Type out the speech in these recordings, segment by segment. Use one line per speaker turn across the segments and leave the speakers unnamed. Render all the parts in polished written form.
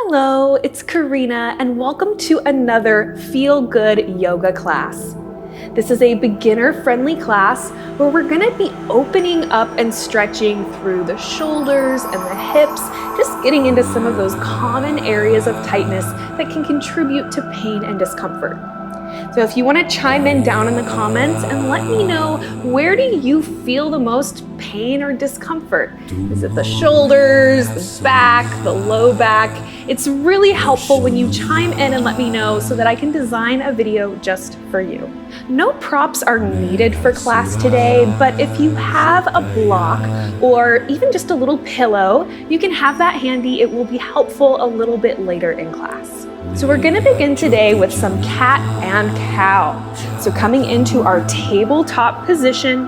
Hello, it's Corrina, and welcome to another feel-good yoga class. This is a beginner-friendly class where we're going to be opening up and stretching through the shoulders and the hips, just getting into some of those common areas of tightness that can contribute to pain and discomfort. So if you want to chime in down in the comments and let me know, where do you feel the most pain or discomfort? Is it the shoulders, the back, the low back? It's really helpful when you chime in and let me know so that I can design a video just for you. No props are needed for class today, but if you have a block or even just a little pillow, you can have that handy. It will be helpful a little bit later in class. So we're gonna begin today with some cat and cow. So coming into our tabletop position.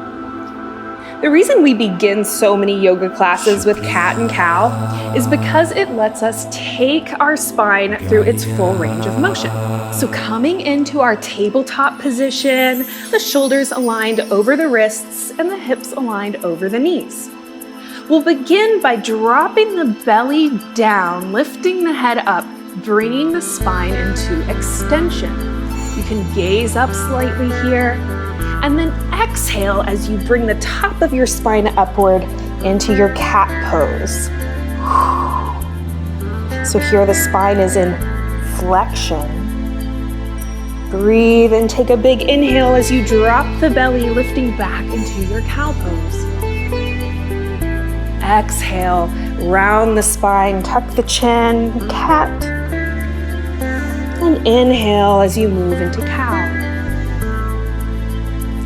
The reason we begin so many yoga classes with cat and cow is because it lets us take our spine through its full range of motion. So coming into our tabletop position, the shoulders aligned over the wrists and the hips aligned over the knees. We'll begin by dropping the belly down, lifting the head up, bringing the spine into extension. You can gaze up slightly here, and then exhale as you bring the top of your spine upward into your cat pose. So here the spine is in flexion. Breathe and take a big inhale as you drop the belly, lifting back into your cow pose. Exhale, round the spine, tuck the chin, cat. And inhale as you move into cow.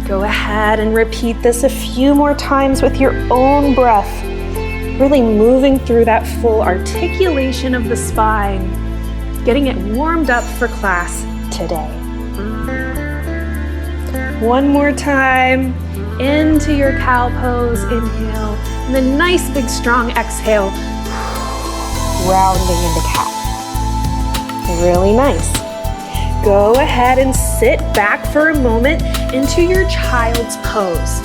Go ahead and repeat this a few more times with your own breath, really moving through that full articulation of the spine, getting it warmed up for class today. One more time, into your cow pose, inhale, and then nice big strong exhale, rounding into cat. Really nice. Go ahead and sit back for a moment into your child's pose.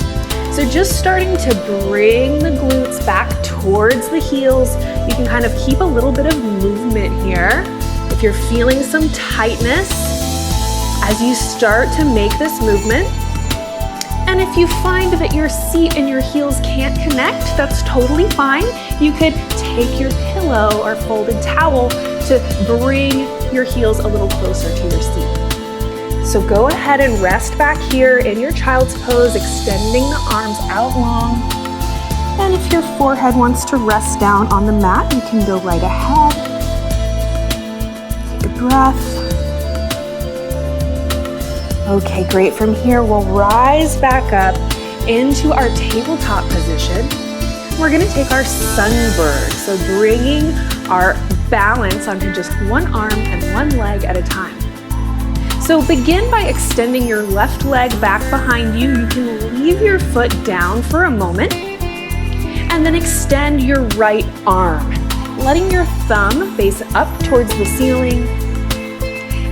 So just starting to bring the glutes back towards the heels. You can kind of keep a little bit of movement here. If you're feeling some tightness as you start to make this movement. And if you find that your seat and your heels can't connect, that's totally fine. You could take your pillow or folded towel to bring your heels a little closer to your seat. So go ahead and rest back here in your child's pose, extending the arms out long. And if your forehead wants to rest down on the mat, you can go right ahead. Take a breath. Okay, great. From here, we'll rise back up into our tabletop position. We're gonna take our sunbird, so bringing our balance onto just one arm and one leg at a time. So begin by extending your left leg back behind you. You can leave your foot down for a moment, and then extend your right arm, letting your thumb face up towards the ceiling.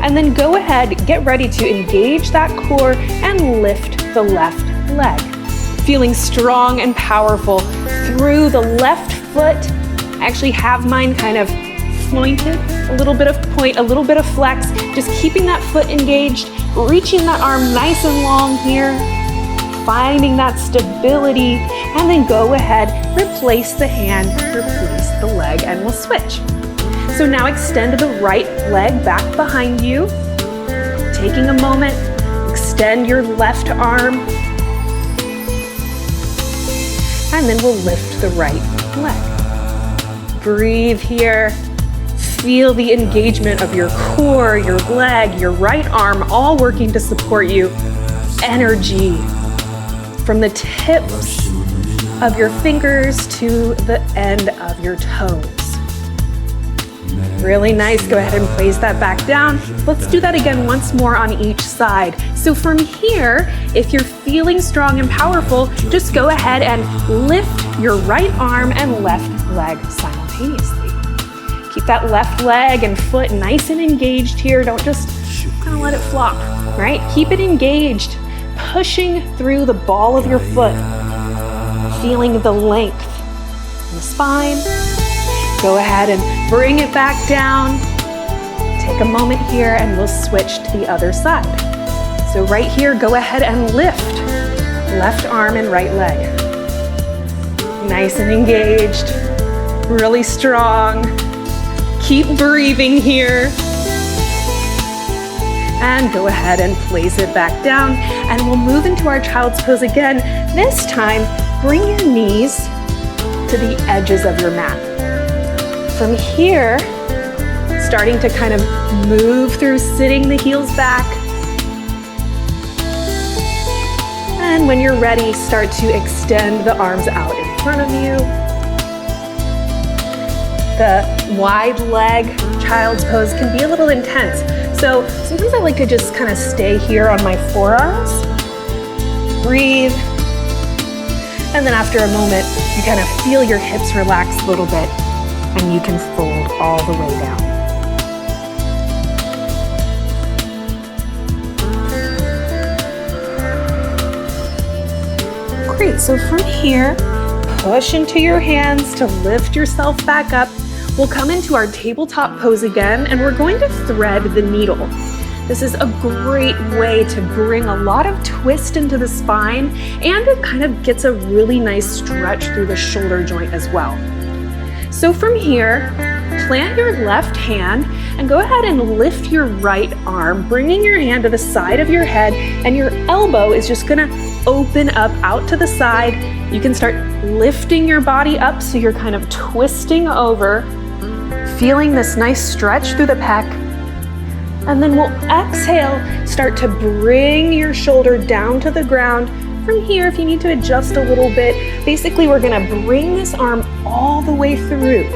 And then go ahead, get ready to engage that core and lift the left leg. Feeling strong and powerful through the left foot. I actually have mine kind of pointed, a little bit of point, a little bit of flex, just keeping that foot engaged, reaching that arm nice and long here, finding that stability, and then go ahead, replace the hand, replace the leg, and we'll switch. So now extend the right leg back behind you. Taking a moment, extend your left arm. And then we'll lift the right leg. Breathe here. Feel the engagement of your core, your leg, your right arm, all working to support you. Energy from the tips of your fingers to the end of your toes. Really nice. Go ahead and place that back down. Let's do that again once more on each side. So from here, if you're feeling strong and powerful, just go ahead and lift your right arm and left leg simultaneously. Keep that left leg and foot nice and engaged here. Don't just kind of let it flop, right? Keep it engaged, pushing through the ball of your foot, feeling the length in the spine. Go ahead and Bring it back down. Take a moment here and we'll switch to the other side. So right here, go ahead and lift. Left arm and right leg. Nice and engaged, really strong. Keep breathing here. And go ahead and place it back down. And we'll move into our child's pose again. This time, bring your knees to the edges of your mat. From here, starting to kind of move through sitting the heels back. And when you're ready, start to extend the arms out in front of you. The wide leg child's pose can be a little intense. So sometimes I like to just kind of stay here on my forearms. Breathe. And then after a moment, you kind of feel your hips relax a little bit and you can fold all the way down. Great, so from here, push into your hands to lift yourself back up. We'll come into our tabletop pose again, and we're going to thread the needle. This is a great way to bring a lot of twist into the spine, and it kind of gets a really nice stretch through the shoulder joint as well. So from here, plant your left hand and go ahead and lift your right arm, bringing your hand to the side of your head, and your elbow is just gonna open up out to the side. You can start lifting your body up so you're kind of twisting over, feeling this nice stretch through the pec. And then we'll exhale, start to bring your shoulder down to the ground. From here, if you need to adjust a little bit, basically we're gonna bring this arm all the way through.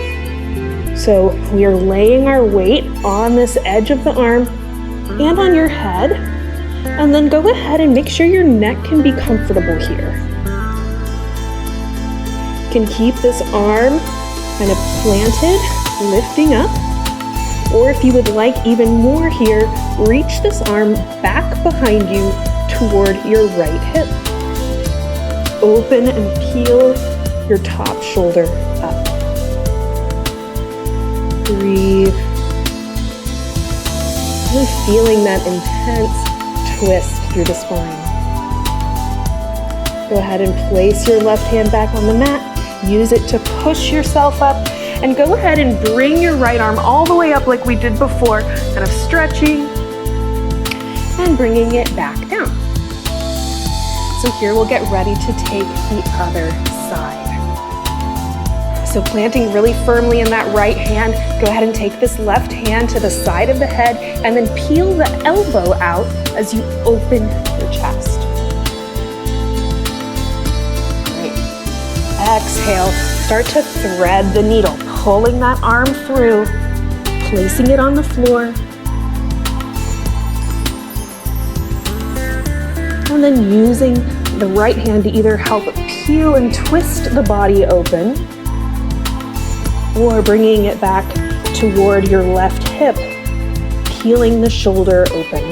So we are laying our weight on this edge of the arm and on your head. And then go ahead and make sure your neck can be comfortable here. You can keep this arm kind of planted, lifting up. Or if you would like even more here, reach this arm back behind you toward your right hip. Open and peel your top shoulder up. Breathe. Really feeling that intense twist through the spine. Go ahead and place your left hand back on the mat. Use it to push yourself up. And go ahead and bring your right arm all the way up like we did before, kind of stretching and bringing it back down. So here we'll get ready to take the other side. So planting really firmly in that right hand, go ahead and take this left hand to the side of the head and then peel the elbow out as you open your chest. Great. Exhale, start to thread the needle, pulling that arm through, placing it on the floor, and then using the right hand to either help peel and twist the body open, or bringing it back toward your left hip, peeling the shoulder open.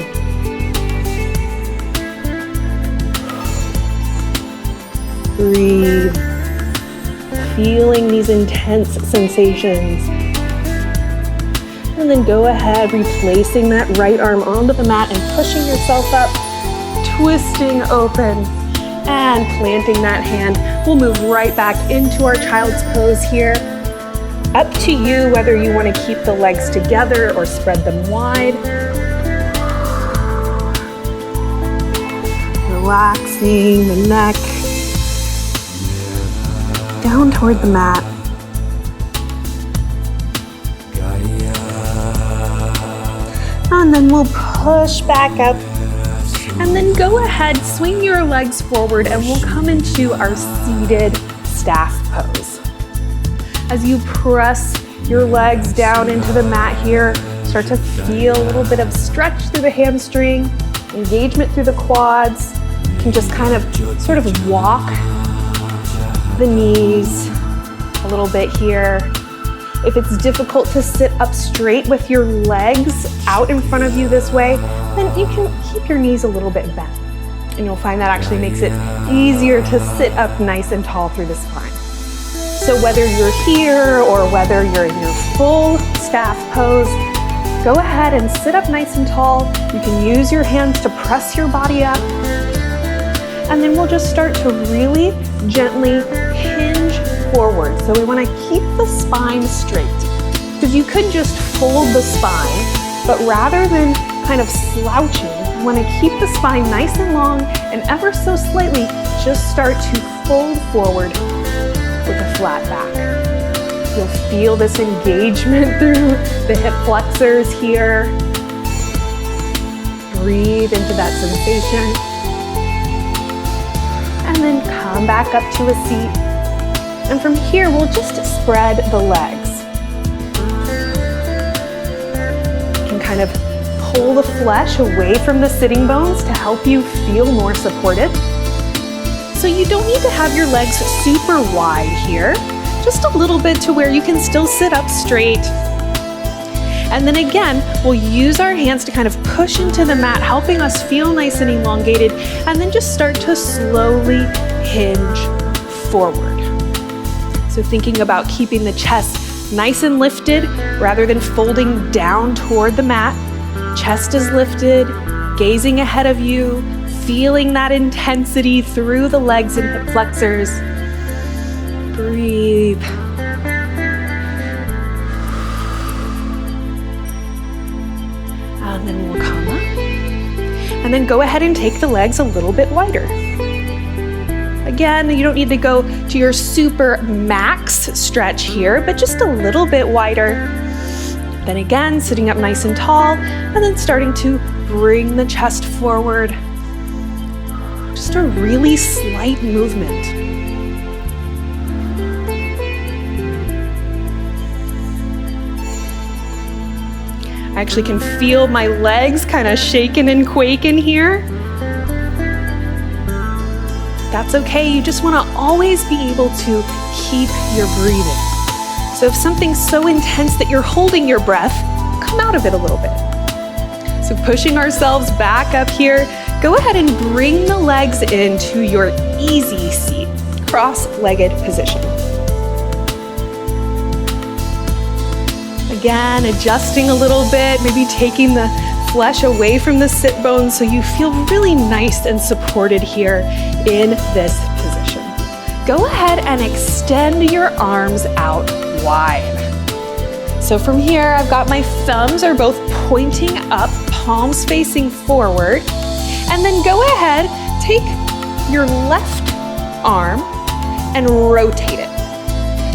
Breathe, feeling these intense sensations. And then go ahead, replacing that right arm onto the mat and pushing yourself up, twisting open, and planting that hand. We'll move right back into our child's pose here. Up to you whether you want to keep the legs together or spread them wide. Relaxing the neck down toward the mat. And then we'll push back up. And then go ahead, swing your legs forward, and we'll come into our seated staff pose. As you press your legs down into the mat here, start to feel a little bit of stretch through the hamstring, engagement through the quads. You can just kind of sort of walk the knees a little bit here. If it's difficult to sit up straight with your legs out in front of you this way, then you can keep your knees a little bit bent. And you'll find that actually makes it easier to sit up nice and tall through the spine. So whether you're here or whether you're in your full staff pose, go ahead and sit up nice and tall. You can use your hands to press your body up. And then we'll just start to really gently hinge forward. So we want to keep the spine straight. Because you could just fold the spine, but rather than kind of slouching, you want to keep the spine nice and long and ever so slightly just start to fold forward with a flat back. You'll feel this engagement through the hip flexors here. Breathe into that sensation. And then come back up to a seat. And from here, we'll just spread the legs. You can kind of pull the flesh away from the sitting bones to help you feel more supported. So you don't need to have your legs super wide here, just a little bit to where you can still sit up straight. And then again, we'll use our hands to kind of push into the mat, helping us feel nice and elongated, and then just start to slowly hinge forward. So thinking about keeping the chest nice and lifted rather than folding down toward the mat. Chest is lifted, gazing ahead of you, feeling that intensity through the legs and hip flexors. Breathe. And then we'll come up. And then go ahead and take the legs a little bit wider. Again, you don't need to go to your super max stretch here, but just a little bit wider. Then again, sitting up nice and tall, and then starting to bring the chest forward. Just a really slight movement. I actually can feel my legs kind of shaking and quaking here. That's okay, you just want to always be able to keep your breathing. So if something's so intense that you're holding your breath, come out of it a little bit. So pushing ourselves back up here, go ahead and bring the legs into your easy seat, cross-legged position. Again, adjusting a little bit, maybe taking the flesh away from the sit bones so you feel really nice and supported here in this position. Go ahead and extend your arms out wide. So from here, I've got my thumbs are both pointing up, palms facing forward, and then go ahead, take your left arm and rotate it.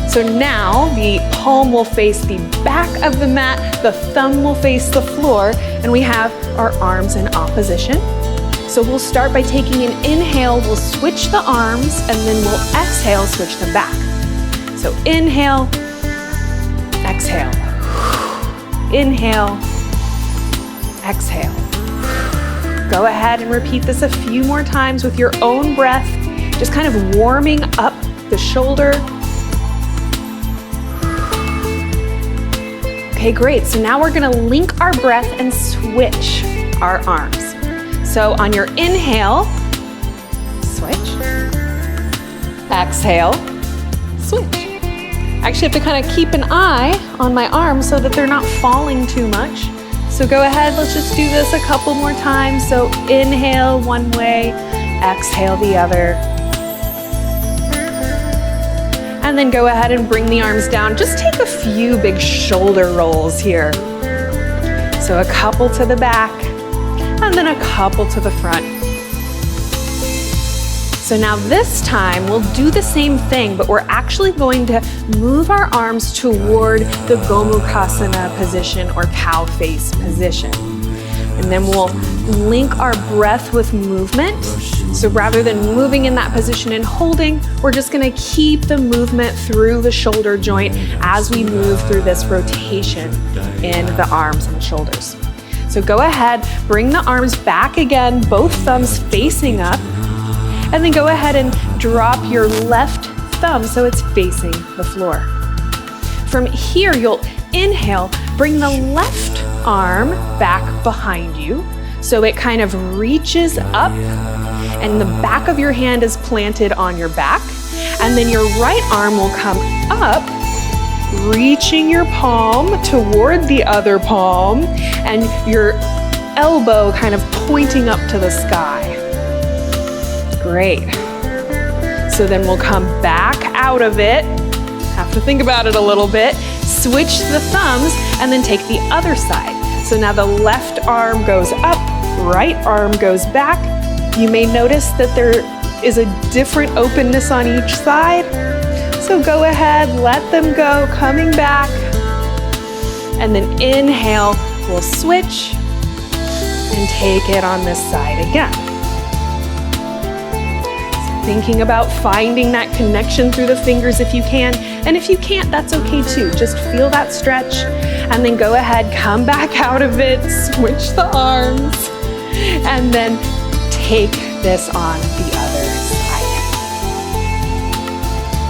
So now the palm will face the back of the mat, the thumb will face the floor, and we have our arms in opposition. So we'll start by taking an inhale, we'll switch the arms, and then we'll exhale, switch them back. So inhale, exhale. Inhale, exhale. Go ahead and repeat this a few more times with your own breath, just kind of warming up the shoulder. Okay, great. So now we're gonna link our breath and switch our arms. So on your inhale, switch. Exhale, switch. I actually have to kind of keep an eye on my arms so that they're not falling too much. So go ahead, let's just do this a couple more times. So inhale one way, exhale the other. And then go ahead and bring the arms down. Just take a few big shoulder rolls here. So a couple to the back, and then a couple to the front. So now this time we'll do the same thing, but we're actually going to move our arms toward the gomukasana position or cow face position. And then we'll link our breath with movement. So rather than moving in that position and holding, we're just gonna keep the movement through the shoulder joint as we move through this rotation in the arms and shoulders. So go ahead, bring the arms back again, both thumbs facing up, and then go ahead and drop your left thumb so it's facing the floor. From here, you'll inhale, bring the left arm back behind you so it kind of reaches up and the back of your hand is planted on your back. And then your right arm will come up, reaching your palm toward the other palm, and your elbow kind of pointing up to the sky. Great. So then we'll come back out of it. Have to think about it a little bit. Switch the thumbs and then take the other side. So now the left arm goes up, right arm goes back. You may notice that there is a different openness on each side. So go ahead, let them go, coming back. And then inhale, we'll switch and take it on this side again. So thinking about finding that connection through the fingers if you can. And if you can't, that's okay too. Just feel that stretch and then go ahead, come back out of it, switch the arms, and then take this on the other side.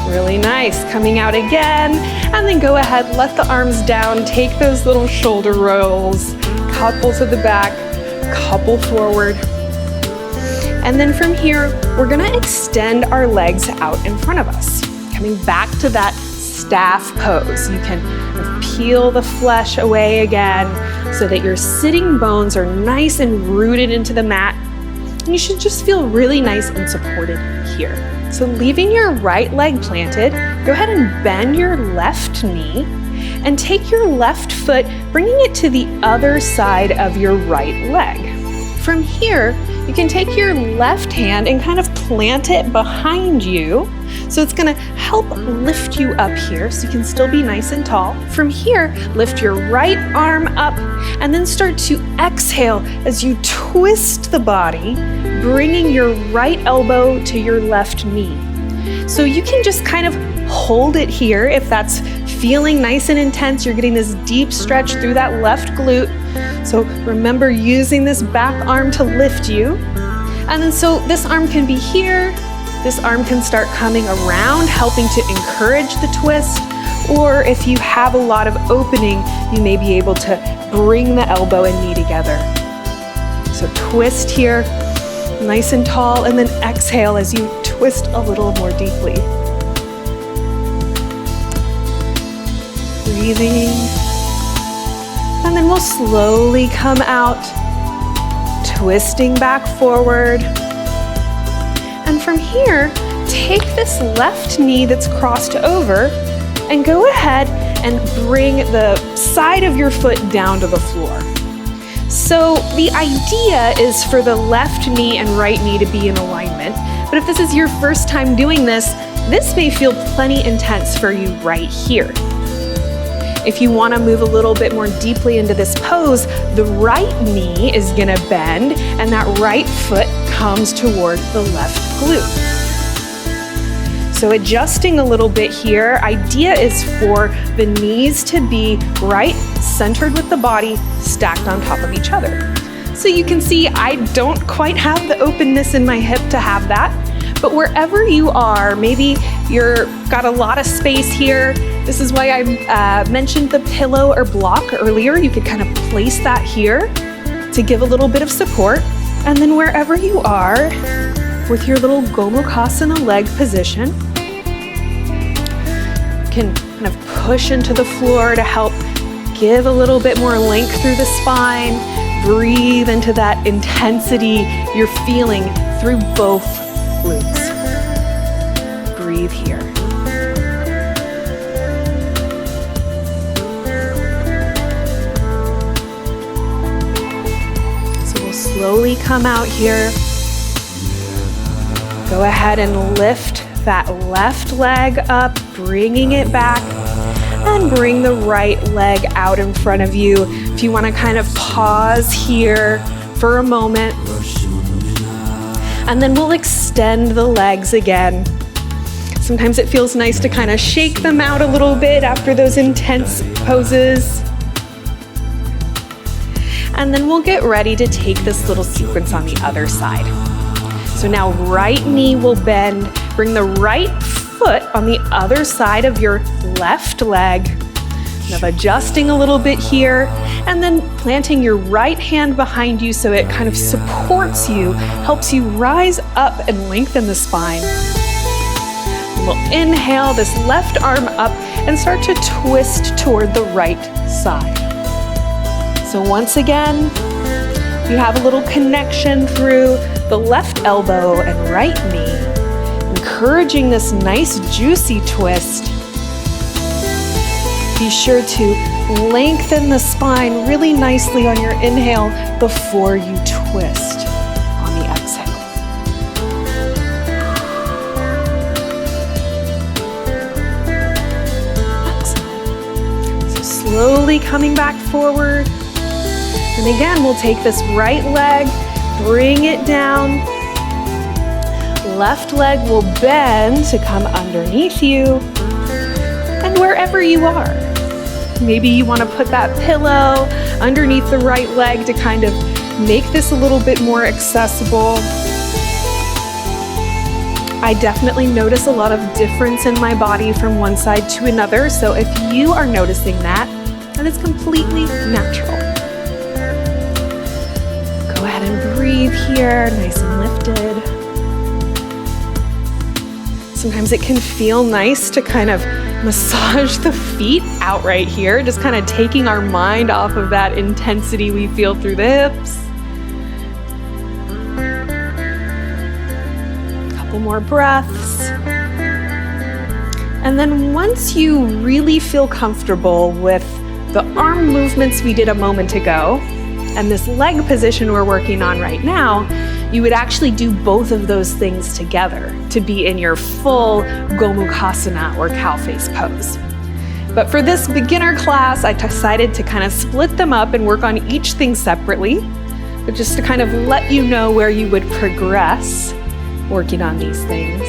Really nice. Coming out again, and then go ahead, let the arms down, take those little shoulder rolls, couple to the back, couple forward. And then from here, we're gonna extend our legs out in front of us. Coming back to that staff pose. You can peel the flesh away again so that your sitting bones are nice and rooted into the mat. And you should just feel really nice and supported here. So leaving your right leg planted, go ahead and bend your left knee and take your left foot, bringing it to the other side of your right leg. From here, you can take your left hand and kind of plant it behind you. So it's gonna help lift you up here so you can still be nice and tall. From here, lift your right arm up and then start to exhale as you twist the body, bringing your right elbow to your left knee. So you can just kind of hold it here if that's feeling nice and intense. You're getting this deep stretch through that left glute. So remember using this back arm to lift you. And then so this arm can be here. This arm can start coming around, helping to encourage the twist. Or if you have a lot of opening, you may be able to bring the elbow and knee together. So twist here, nice and tall, and then exhale as you twist a little more deeply. Breathing. And then we'll slowly come out, twisting back forward. And from here, take this left knee that's crossed over and go ahead and bring the side of your foot down to the floor. So the idea is for the left knee and right knee to be in alignment. But if this is your first time doing this, this may feel plenty intense for you right here. If you want to move a little bit more deeply into this pose, the right knee is going to bend and that right foot comes toward the left glute. So adjusting a little bit here, idea is for the knees to be right centered with the body, stacked on top of each other. So you can see I don't quite have the openness in my hip to have that, but wherever you are, maybe you're got a lot of space here. This is why I mentioned the pillow or block earlier. You could kind of place that here to give a little bit of support. And then wherever you are with your little gomukasana leg position, you can kind of push into the floor to help give a little bit more length through the spine. Breathe into that intensity you're feeling through both glutes. Breathe here. Slowly come out here. Go ahead and lift that left leg up, bringing it back, and bring the right leg out in front of you. If you want to kind of pause here for a moment, and then we'll extend the legs again. Sometimes it feels nice to kind of shake them out a little bit after those intense poses. And then we'll get ready to take this little sequence on the other side. So now right knee will bend, bring the right foot on the other side of your left leg. Kind of adjusting a little bit here, and then planting your right hand behind you so it kind of supports you, helps you rise up and lengthen the spine. we'll inhale this left arm up and start to twist toward the right side. So once again, you have a little connection through the left elbow and right knee, encouraging this nice juicy twist. Be sure to lengthen the spine really nicely on your inhale before you twist on the exhale. Excellent. So slowly coming back forward. And again, we'll take this right leg, bring it down. Left leg will bend to come underneath you. And wherever you are, maybe you want to put that pillow underneath the right leg to kind of make this a little bit more accessible. I definitely notice a lot of difference in my body from one side to another. So if you are noticing that, then it's completely natural. Go ahead and breathe here, nice and lifted. Sometimes it can feel nice to kind of massage the feet out right here, just kind of taking our mind off of that intensity we feel through the hips. A couple more breaths. And then once you really feel comfortable with the arm movements we did a moment ago, and this leg position we're working on right now, you would actually do both of those things together to be in your full gomukasana or cow face pose. But for this beginner class, I decided to kind of split them up and work on each thing separately, but just to kind of let you know where you would progress working on these things.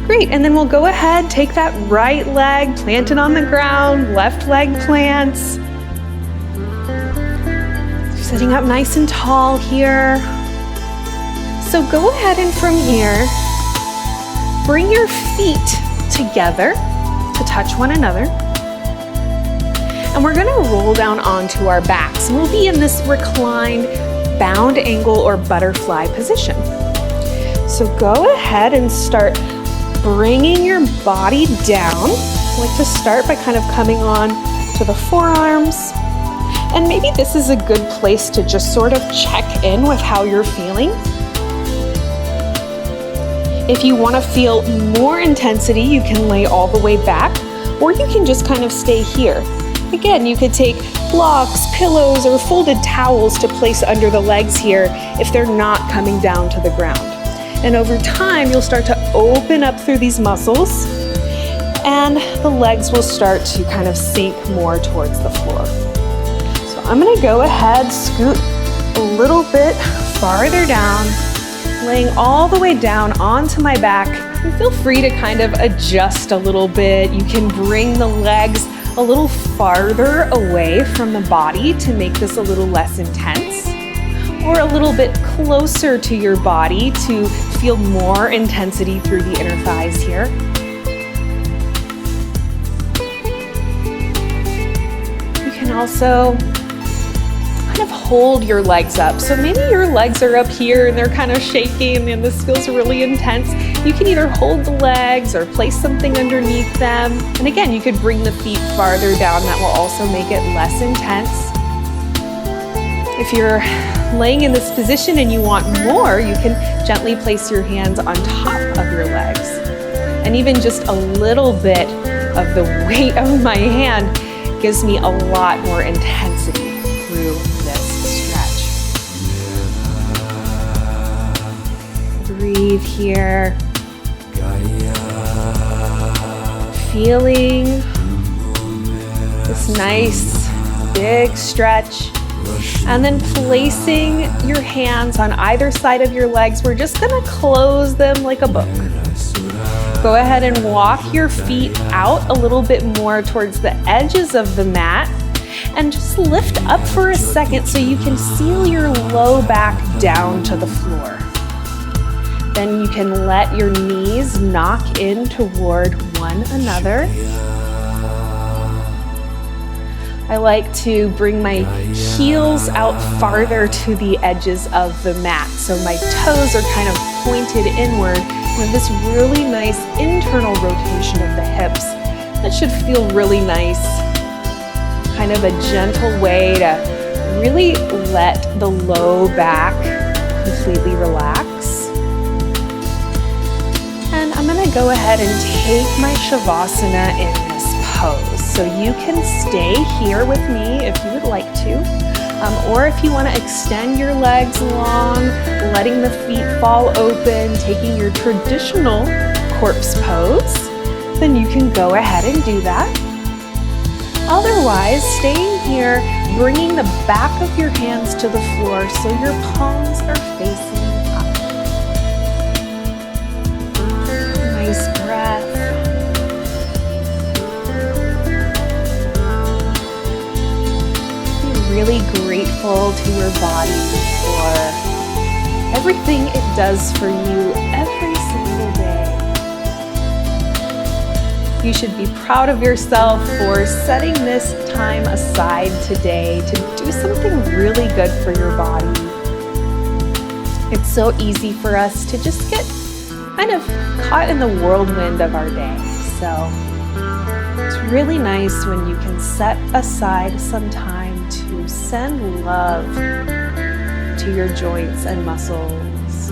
Great, and then we'll go ahead, take that right leg, plant it on the ground, left leg plants. Sitting up nice and tall here. So go ahead and from here, bring your feet together to touch one another. And we're gonna roll down onto our backs. And we'll be in this reclined bound angle or butterfly position. So go ahead and start bringing your body down. I like to start by kind of coming on to the forearms. And maybe this is a good place to just sort of check in with how you're feeling. If you want to feel more intensity, you can lay all the way back, or you can just kind of stay here. Again, you could take blocks, pillows, or folded towels to place under the legs here if they're not coming down to the ground. And over time, you'll start to open up through these muscles, and the legs will start to kind of sink more towards the floor. I'm gonna go ahead, scoot a little bit farther down, laying all the way down onto my back. And feel free to kind of adjust a little bit. You can bring the legs a little farther away from the body to make this a little less intense, or a little bit closer to your body to feel more intensity through the inner thighs here. You can also kind of hold your legs up. So maybe your legs are up here and they're kind of shaking and this feels really intense. You can either hold the legs or place something underneath them. And again, you could bring the feet farther down. That will also make it less intense. If you're laying in this position and you want more, you can gently place your hands on top of your legs. And even just a little bit of the weight of my hand gives me a lot more intensity through this stretch. Breathe here. Feeling this nice big stretch. And then placing your hands on either side of your legs. We're just gonna close them like a book. Go ahead and walk your feet out a little bit more towards the edges of the mat and just lift up for a second so you can seal your low back down to the floor. Then you can let your knees knock in toward one another. I like to bring my heels out farther to the edges of the mat. So my toes are kind of pointed inward with this really nice internal rotation of the hips. That should feel really nice. Kind of a gentle way to really let the low back completely relax. And I'm going to go ahead and take my shavasana in this pose. So you can stay here with me if you would like to. Or if you want to extend your legs long, letting the feet fall open, taking your traditional corpse pose, then you can go ahead and do that. Otherwise, staying here, bringing the back of your hands to the floor so your palms are facing up. Nice breath. Really grateful to your body for everything it does for you every single day. You should be proud of yourself for setting this time aside today to do something really good for your body. It's so easy for us to just get kind of caught in the whirlwind of our day. So it's really nice when you can set aside some time to send love to your joints and muscles.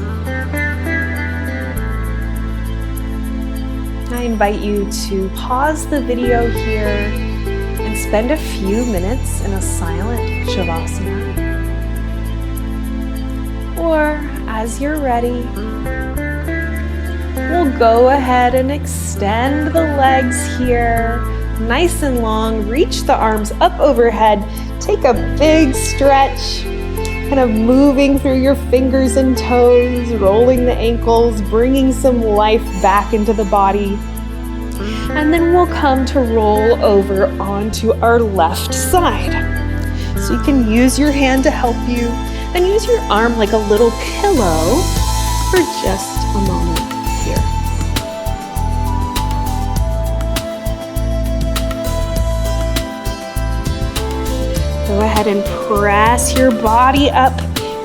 I invite you to pause the video here and spend a few minutes in a silent shavasana. Or as you're ready, we'll go ahead and extend the legs here, nice and long. Reach the arms up overhead. Take a big stretch, kind of moving through your fingers and toes, rolling the ankles, bringing some life back into the body. And then we'll come to roll over onto our left side. So you can use your hand to help you and use your arm like a little pillow for just a moment here. Go ahead and press your body up,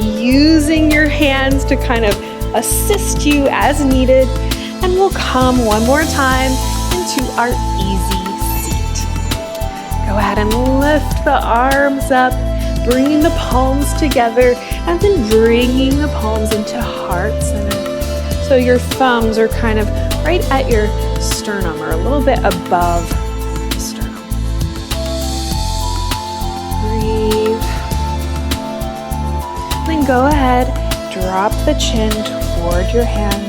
using your hands to kind of assist you as needed. And we'll come one more time into our easy seat. Go ahead and lift the arms up, bringing the palms together, and then bringing the palms into heart center. So your thumbs are kind of right at your sternum or a little bit above the sternum. Breathe. Then go ahead, drop the chin toward your hands.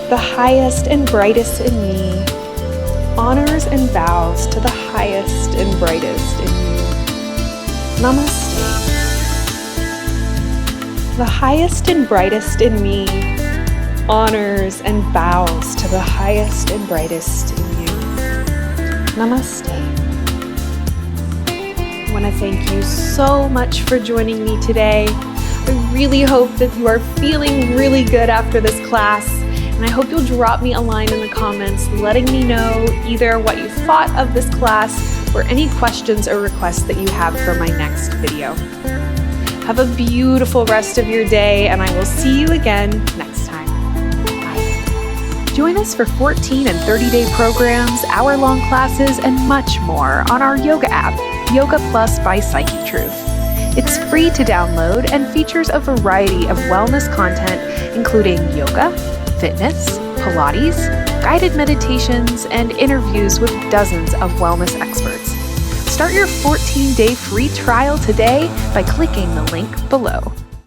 The highest and brightest in me honors and bows to the highest and brightest in you. Namaste. The highest and brightest in me honors and bows to the highest and brightest in you. Namaste. I want to thank you so much for joining me today. I really hope that you are feeling really good after this class, and I hope you'll drop me a line in the comments letting me know either what you thought of this class or any questions or requests that you have for my next video. Have a beautiful rest of your day, and I will see you again next time. Bye. Join us for 14 and 30-day programs, hour-long classes, and much more on our yoga app, Yoga Plus by Psychetruth. It's free to download and features a variety of wellness content, including yoga, fitness, Pilates, guided meditations, and interviews with dozens of wellness experts. Start your 14-day free trial today by clicking the link below.